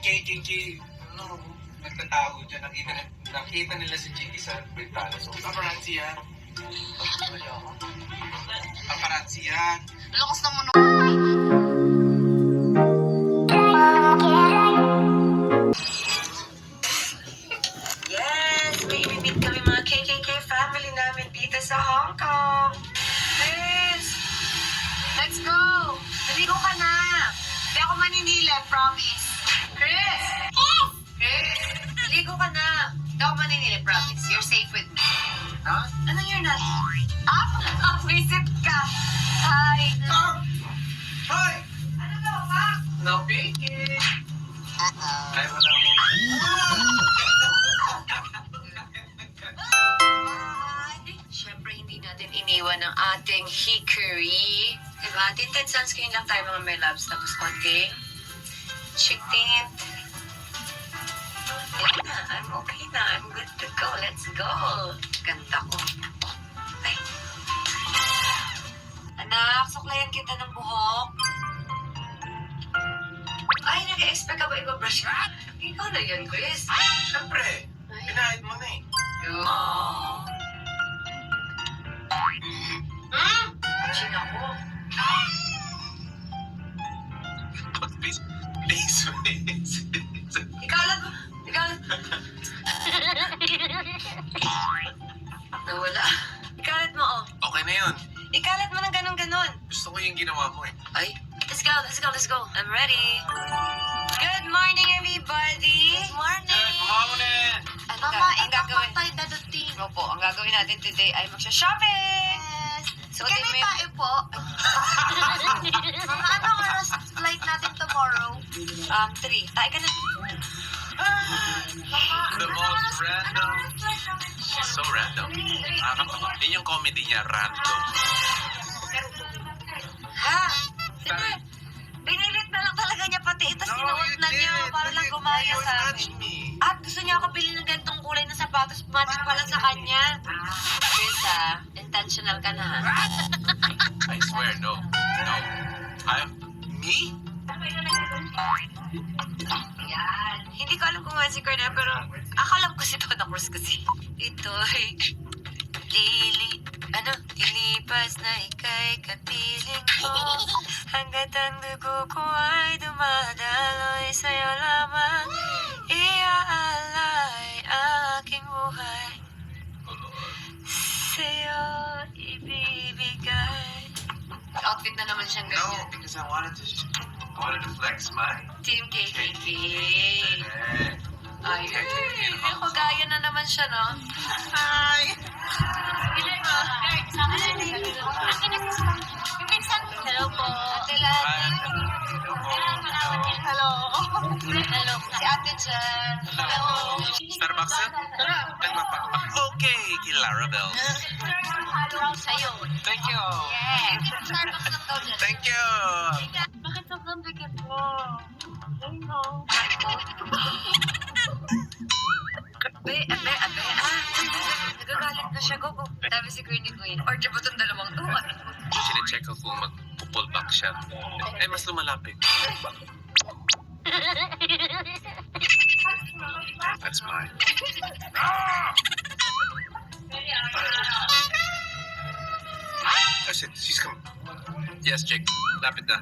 KKK, nagtatago dyan. Nakita nila si Chiki sa Brentano. So, paparazzi yan. Paparazzi yan. Lakas naman Yes! May meet kami mga KKK family namin dito sa Hong Kong. Chris! Let's go! Naligo ka na! Hindi ako maninila, promise. Chris! Yes! Chris! Naligo ka na! Hindi ako maninila, promise. You're safe with me. Huh? Ano you're not? Ah! Visit ka! Hi! Hi! Ano daw, pa? No baking! Uh-oh. Ay, wala mo. Siyempre, hindi natin iniwan ang ating hickory. Diba? Tinted sunscreen lang tayo mga my loves. Tapos konting cheek tint. Yeah, I'm okay na. I'm good to go. Let's go. Ganda ko. Ay. Anak, suklayan kita ng buhok. Ay, nag-expect ka ba ibabrush ka? Ikaw na yun, Chris. Siyempre, pinahid mo na eh. Oh. Chin ako. Please. Ikalat mo. Nawala. Ikalat mo, oh. Okay na yun. Ikalat mo ng ganon-ganon. Gusto ko yung ginawa mo eh. Ay, let's go. I'm ready. Good morning, everybody. Good morning. Ano ang gagawin? tayo dadating. Opo, ang gagawin natin today ay magsha-shopping. Yes. Suotin Kailan mo yung- tayo po? Mga anong oras flight natin tomorrow? 3. Tayo ka na. The most random. She's so random. Nakakatawa. Yun yung comedy niya, random. Ha? Sige. Binilit na lang talaga niya pati ito. Sinuot na niya para lang gumaya sa akin. At gusto niya ako bilhin ng ganitong kulay na sapatos. Match pala sa kanya. Chris, intentional ka na. I swear, no. Me? Yan. Hindi ko alam kung ano si Cornel, pero akalam ko si Donna Cruz kasi. Ito'y lilipas na ika'y kapiling ko. Hanggat ang dugo ko ay dumadaloy sa'yo lamang. Iaalay ang aking buhay. Sa'yo ibibigay. Outfit na naman siyang No, ganyan. because I wanted to flex my... Team KKK. Ay, hindi ko gaya na naman siya, no? Hi! Hello po. Ate Lani. Hello. Hello. Si Ate Jen. Hello. Starbucks yan? Nagmapakpak. Okay, Kilarabel. Sa'yo. Thank you. Yes. Starbucks lang daw dyan. Thank you. Bakit sobrang bigat mo? Hello. Abe. Nagagalit na siya, Gogo. Sabi si Queen. Order ba itong dalawang to? Sine-check ko kung mag-pull back siya. Eh, mas lumalapit. That's mine. Oh shit, she's coming. Yes, Jake. Lapit na.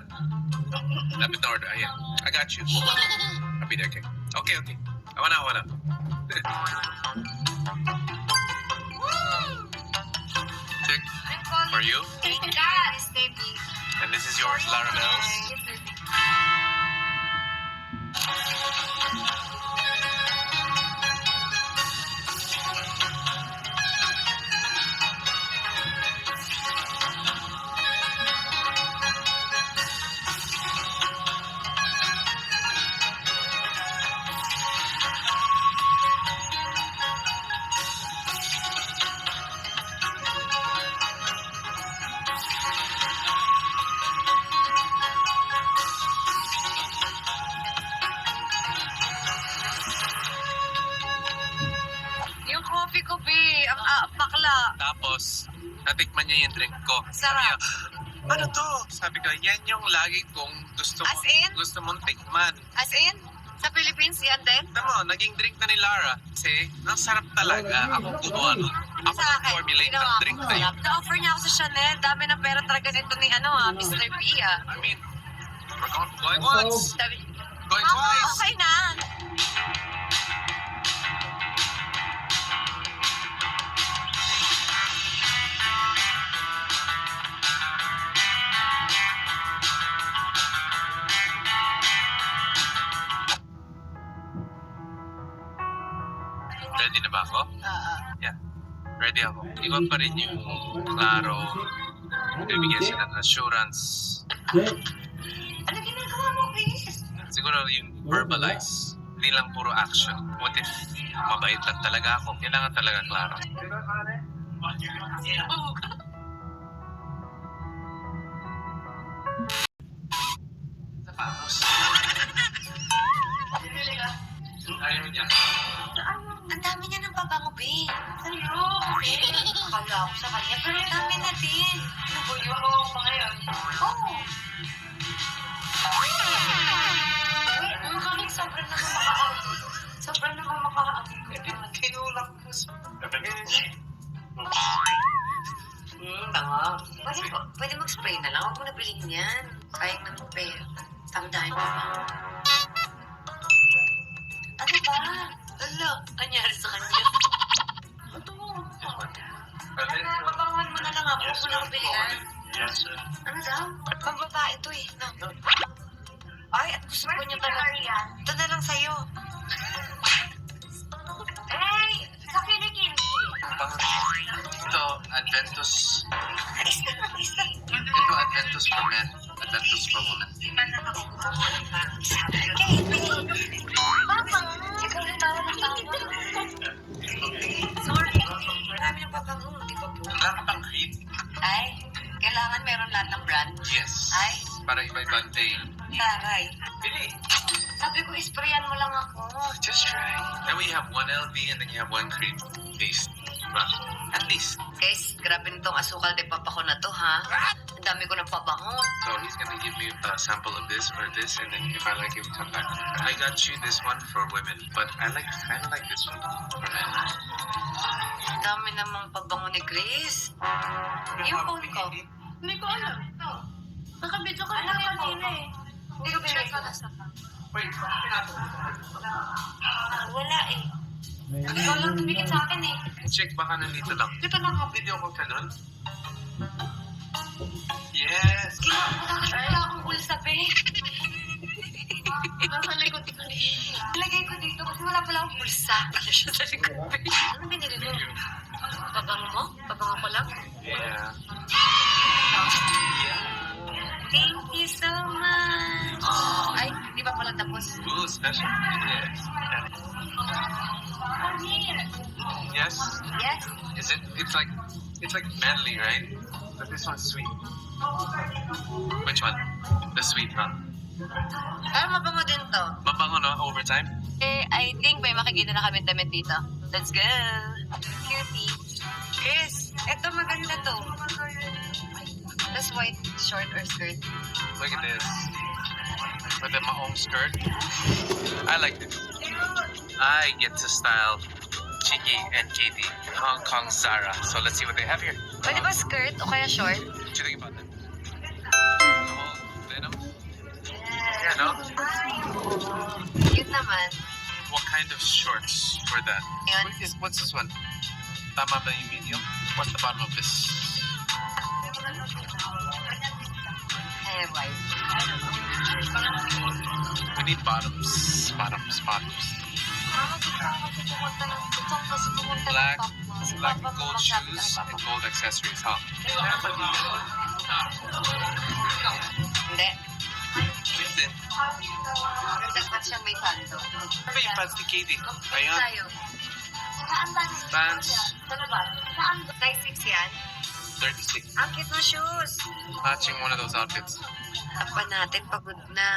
Lapit na order. Ayan. I got you. I'll be there, okay? Okay. Awan na. Check. For you. Thank God. Miss Baby. And this is yours, Larabels. Yung coffee ko, be. Ang bakla. Tapos, natikman niya yung drink ko. Sarap. Sabi niya, ano to? Sabi ko, yan yung lagi kong gusto As in? mong tikman. As in? Sa Philippines, yan din? Alam mo, naging drink na ni Lara. Kasi, ang sarap talaga. Ako gumawa nun. Ako Sa akin, formulate ng ginawa ko. drink na yun. Na-offer niya ako sa Chanel. Dami ng pera talaga nito ni Mr. B, I mean, we're going once, Sabi, going Mama, twice. okay na. Ready na ba ako? Yeah. Ready ako. Iba pa rin yung klaro. Bibigyan sila ng assurance. Ano ginagawa mo, Chris? Siguro yung verbalize. Hindi lang puro action. What if mabait lang talaga ako? Kailangan talaga klaro. Sapatos. Ayaw niya. Ang dami niya ng pabango, babe. Sa'yo? Akala ko sa kanya, pero ang dami na din. Ano ba yung mga pa ngayon? Oo. Ang kaming sobrang naman makakaati. Sobrang naman makakaati ko. Tinulak ko sa... Tanga. Pwede mag-spray na lang. Huwag mo na bilhin yan. Sayang naman, babe. Tandaan mo ba? Ano ba? Ala, anyari sa kanya? Ito mo. Mabanguhan mo na lang ako. Huwag mo na ako bilihan. Yes, sir. Ano daw? Pambabae ito eh. No. Ay, at gusto ko niyo talaga. Ito na lang sa'yo. Ay, sa kinikini. Ito, Adventus. Alis na. Ito, Adventus for men. Adventus for women. Okay, Mama, ikaw na tawa ng tawa. Sorry. Marami ng pabango, di ba po? Wala ka pang creed. Ay, kailangan meron lahat ng brand. Yes. Ay. Para iba-ibang day. Taray. Bili. Sabi ko, isprayan mo lang ako. Just try. Then we have one LV and then you have one creed. Taste. Diba? At least. Guys, grabe nitong asukal de papa ko na to, ha? Ang dami ko ng pabango. So he's gonna give me a sample of this or this, and then if I like it, we come back. I got you this one for women, but I kind of like this one for men. Ang dami namang pabango ni Chris. Yung phone ko. Hindi ko alam. Nakabidyo ka na kanina eh. Hindi ko binigay ko. Wait, Wala eh. Ikaw lang tumigil sa akin eh. check baka nandito lang. Di ba naka-video ko ka nun? Yes! Wala akong bulsa, be. Nasa likod ko eh. Ilagay ko dito kasi wala pala akong bulsa. Ano siya sa likod, be? Ano binili mo? Pabango mo? Pabango ko lang? Yeah. Thank you so much. Ay, di ba pala tapos? Ooh, special. Yes. Yes? Yes. Is it? It's like manly, right? But this one's sweet. Which one? The sweet, huh? Ay, mabango din to. Mabango, no? Overtime? I think may makikita na kami damit dito. Let's go. Cutie. Chris, eto maganda to. That's white short or skirt. Look at this. With the maong skirt. I like this. I get to style Chiki and Katie in Hong Kong Zara. So let's see what they have here. Pwede ba skirt o kaya short? What do you think about that? The whole denim? Yeah, no? Cute naman. What kind of shorts for that? Yun. What's this one? Tama ba yung medium? What's the bottom of this? Eh, white. We need bottoms. Bottoms. Black gold shoes and gold accessories, huh? Hindi. Cute din. Dapat siya may kanto. Ano ba yung pants ni Katie? Ayan. Tayo. Pants. Size 6 yan. 36. Ang cute ng shoes. Matching one of those outfits. Tapan natin, pagod na.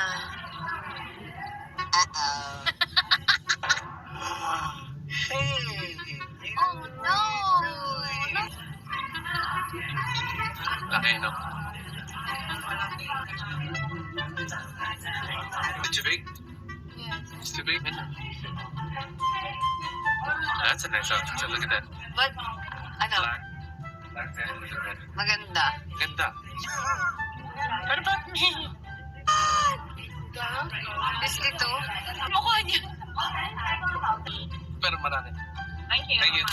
Uh-oh. Oh, no! Laki, no? Is it too big? Yes. It's too big. That's a nice outfit. So look at that. But, ano, Black tan with the red. maganda. Ganda. What about me? Is ito? Mukha niya. Pero marami. Thank you. Thank you.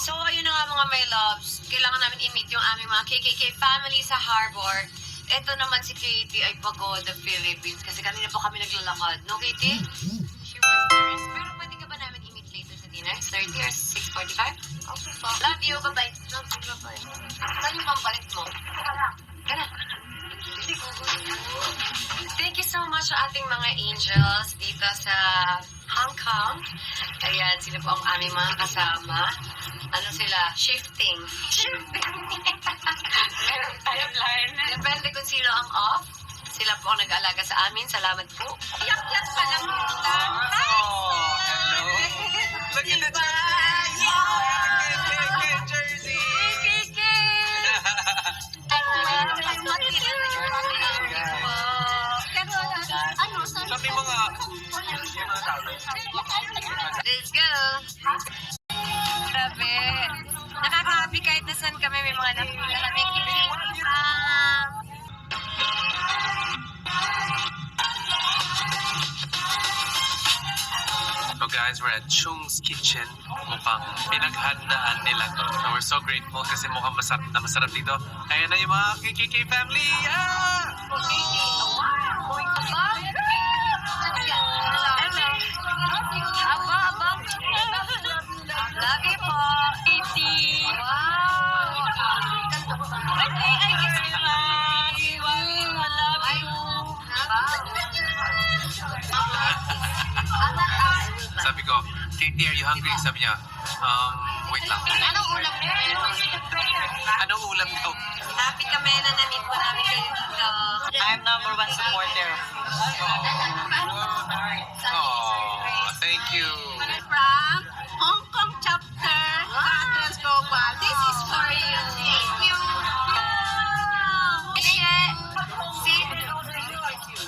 So, ayun na nga mga my loves. Kailangan namin i-meet yung aming mga KKK family sa Harbor. Ito naman si Katie ay Pagoda, Philippines. Kasi kanina pa kami naglalakad. No, Katie? She wants to rest. Pero pwede ka ba namin i-meet later sa dinner? 6:30 or 6:45? Okay po. Love you. Bye-bye. Love you. Bye-bye. Saan yung pampalit mo? Gana. Thank you so much sa ating mga angels dito sa Hong Kong. Ayan, sila po ang aming mga kasama. Ano sila? Shifting. Timeline. Depende kung sino ang off. Sila po ang nag-aalaga sa amin. Salamat po. Yak-yak pa lang. Oh, hello. Look at the jersey. KKK jersey. Sabi mga Let's go! Grabe. Nakaka-happy kahit nasan kami may mga nakikita. So guys, we're at Chung's Kitchen. Mukhang pinaghandaan nila to. So we're so grateful kasi mukhang masarap na masarap dito. Ayan na yung mga KKK family! Yeah! Love you po. Wow. I guess you I love you. Sabi ko, Katie, are you hungry? Sabi niya, wait lang. Anong ulam niyo? Anong ulam daw? Happy kami na na-meet po namin kayo dito. I'm number one supporter. Oh, thank you. From Hong Kong chapter, Patrice Global. This is for you. Thank you.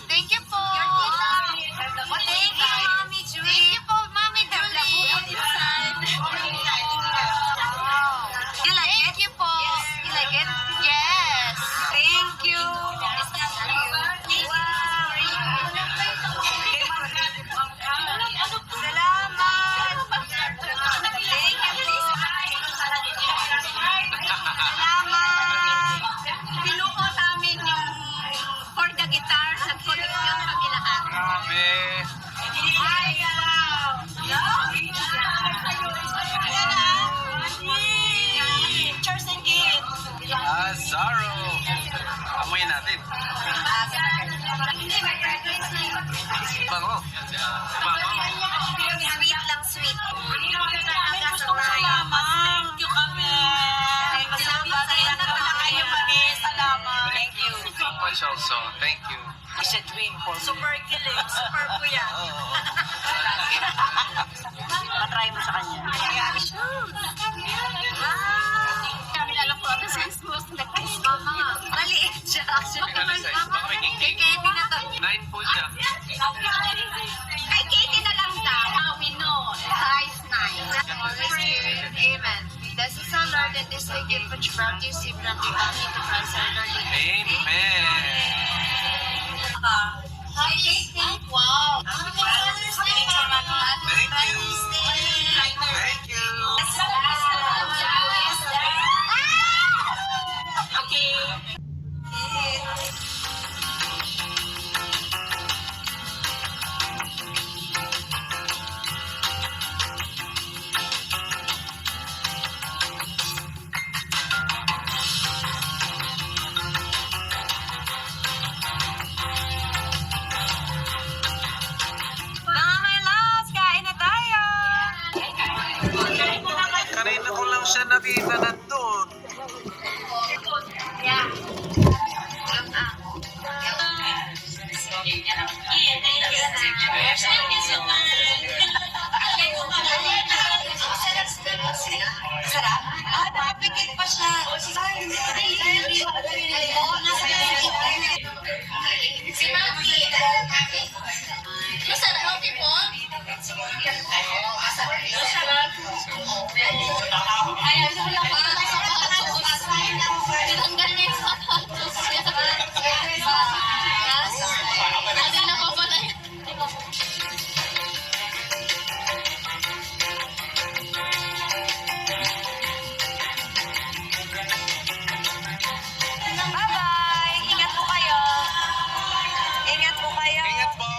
Thank you po. Thank you, Mommy Julie. Thank you po, Mommy Julie. You like it? Thank you po. You like it? Yes. Thank you. Salamat. Thank you. Salamat. Pinuko namin yung for the guitar. Nag-connection kami lahat. Grabe. Ay, wow. Pictures and gifts. Zaro. Amoy natin. Bango. Bango. Sweet lang, sweet. Gusto ko salamat. Thank you kami. Salamat. Kaya na pala kayo kami. Salamat. Thank you. Much also. Thank you. It's a dream for me. Super kilig. Super po yan. Matry mo sa kanya. Kami alam ko ano sa Christmas na Mama. Maliit siya. Ano size? Baka may Kay king-king. Katie na to. 9 po siya. Kay Katie na lang daw. We know. Size 9. Holy Spirit. Amen. This is our Lord and this is the gift which brought you, see from the body to Christ our Lord. Amen. Hi, Katie. Wow. Thank you. Thank you. tita nandun. Sarap? Ah, napikit pa siya. Si Mami. Masarap, okay po? Masarap. Ay, gusto ko lang pa ng sapatos. Tinanggal niya yung sapatos. Ate na pa pala yun. Bye-bye! Ingat po kayo. Ingat po kayo. Ingat po.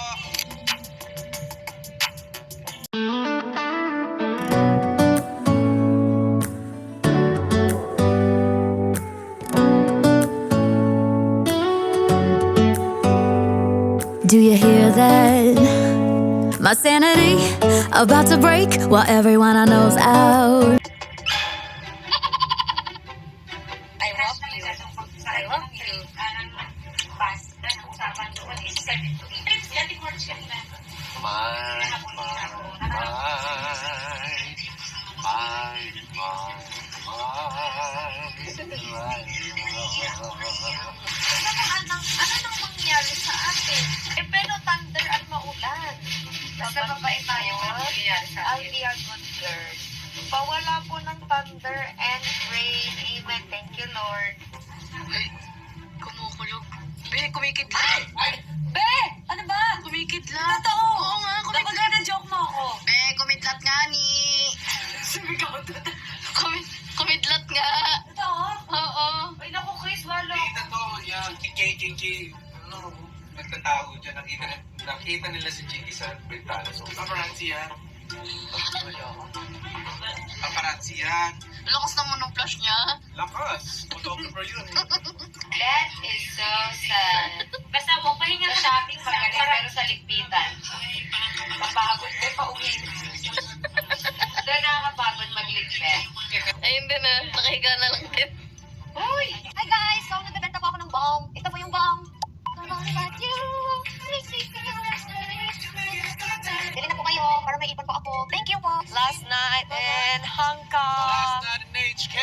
Do you hear that? My sanity about to break while everyone I know's out. I love you. I love you. Ano nang mangyari sa atin? Eh, pero thunder at maulan. Basta mabait tayo, pero mangyayari sa atin. I'll be a good girl. Pawala po ng thunder and rain. Amen. Thank you, Lord. Ay, kumukulog. Be, kumikidlat. Be! Ano ba? Kumikidlat. Totoo. Oo nga, kumikidlat. Joke mo ako. Be, kumidlat nga ni. Sumigaw doon. Kumidlat nga. Totoo? Oo. Ay, naku, Chris, walo. Kita to, yan. Kiki. Ano, nagtatago dyan. Nakita nila si Chiki sa bintana. So, paparazzi yan. Paparazzi yan. Lakas naman ng flash niya. Lakas. Photographer yun. That is so sad. Basta huwag pahinga shopping magaling pero sa ligpitan. Mapagod ko pa uwi. Doon nakakapagod magligpit. Ayun din na, nakahiga na lang din. Uy! Hi guys! So, nagbebenta po ako ng bong. Ito po yung bong. Don't know about you. Bili na po kayo para may ipon po ako. Thank you po. Last night in Hong Kong. Last night in HK.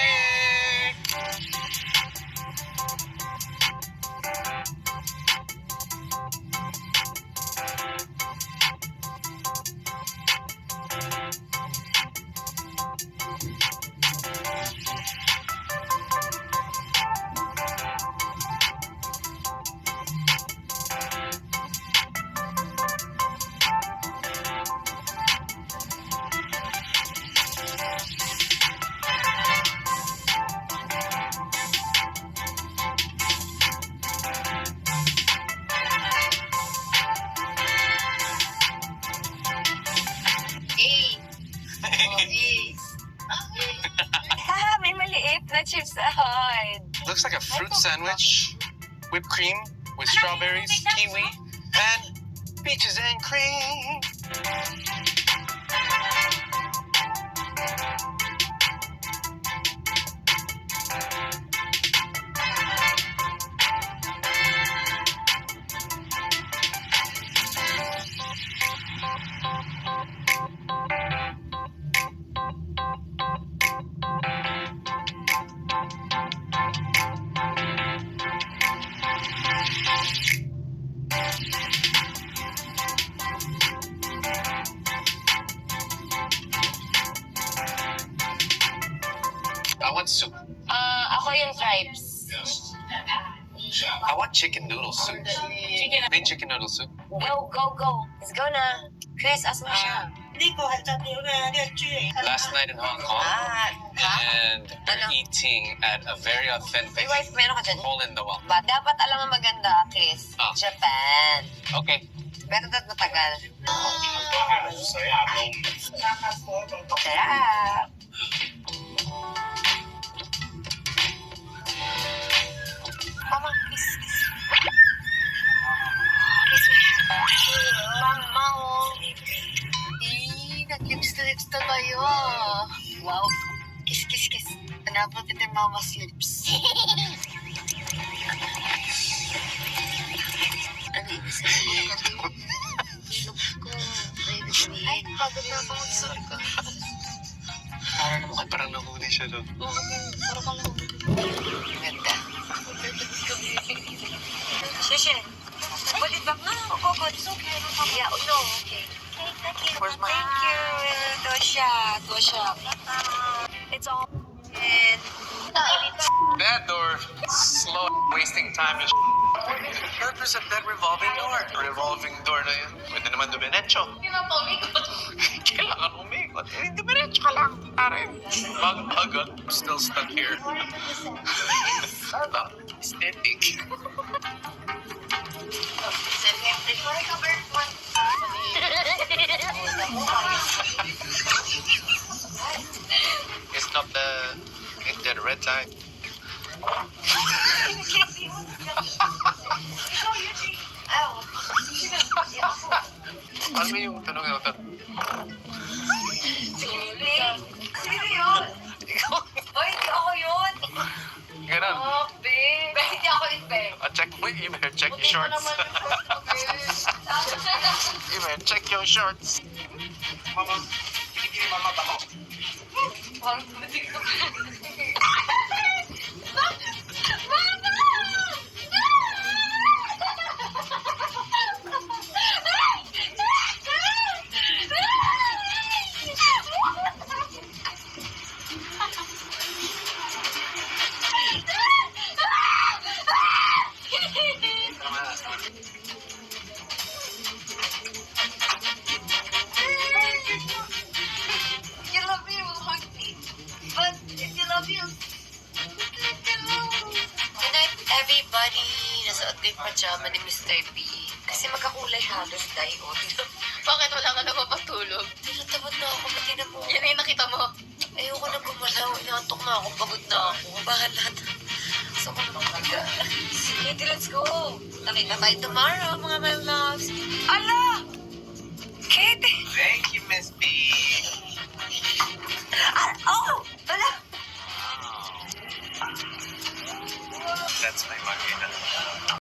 May maliit na chips ahoy. Looks like a fruit sandwich. Whipped cream with strawberries, kiwi, and peaches and cream. I want soup. Ako yung tribes. I want chicken noodle soup. Make chicken noodle soup. Go, go, go. Let's go na. Chris, ask mo siya. Last night in Hong Kong, and they're eating at a very authentic May wife, meron ka dyan. hole in the wall. But dapat alam ang maganda, Chris. Ah. Japan. Okay. Pero dapat matagal. Sarap. Mama, kiss, kiss. Kiss me. Mama, oh. Nag-lips to lips na kayo. Wow. Kiss, kiss, kiss. Pinapapit yung mama's lips. Ano ibig sabihin? Look ko. Ay, pagod na ako magsalita. Parang nahuli siya doon. Ganda. Shishin. Put it back. No, go, go. It's okay. Yeah, oh, no, okay. Where's my... Thank you, Tosha. It's all in. That door. Slow. Wasting time and purpose of that revolving door. Revolving door na yun. Pwede naman dumiretso. Kailangan umikot. Eh, dumiretso ka lang. Pare. Bagot. Still stuck here. Aesthetic. It's not the red light. Ano ba yung tanong na ito? Sino yun? Hoy, hindi ako yun. Ganun. Be. Hindi ako yun, be. Check, wait, you better check your shorts. You better check your shorts. Mama, hindi mama ba ako? You love me, you will hug me. But if you love you, tonight, everybody, nasuot ko yung pajama ni Mr. B. Kasi magkakulay halos diode. Bakit wala ka na mapatulog? Tinatabot na ako, pati na mo. Yan yung nakita mo. Ayoko na gumalaw, inaantok na ako, pagod na ako. Bakit lahat? Gusto ko na magpaga. Sige, let's go. Nakita tayo tomorrow, mga my loves. Ala! Katie! Thank you, Miss B.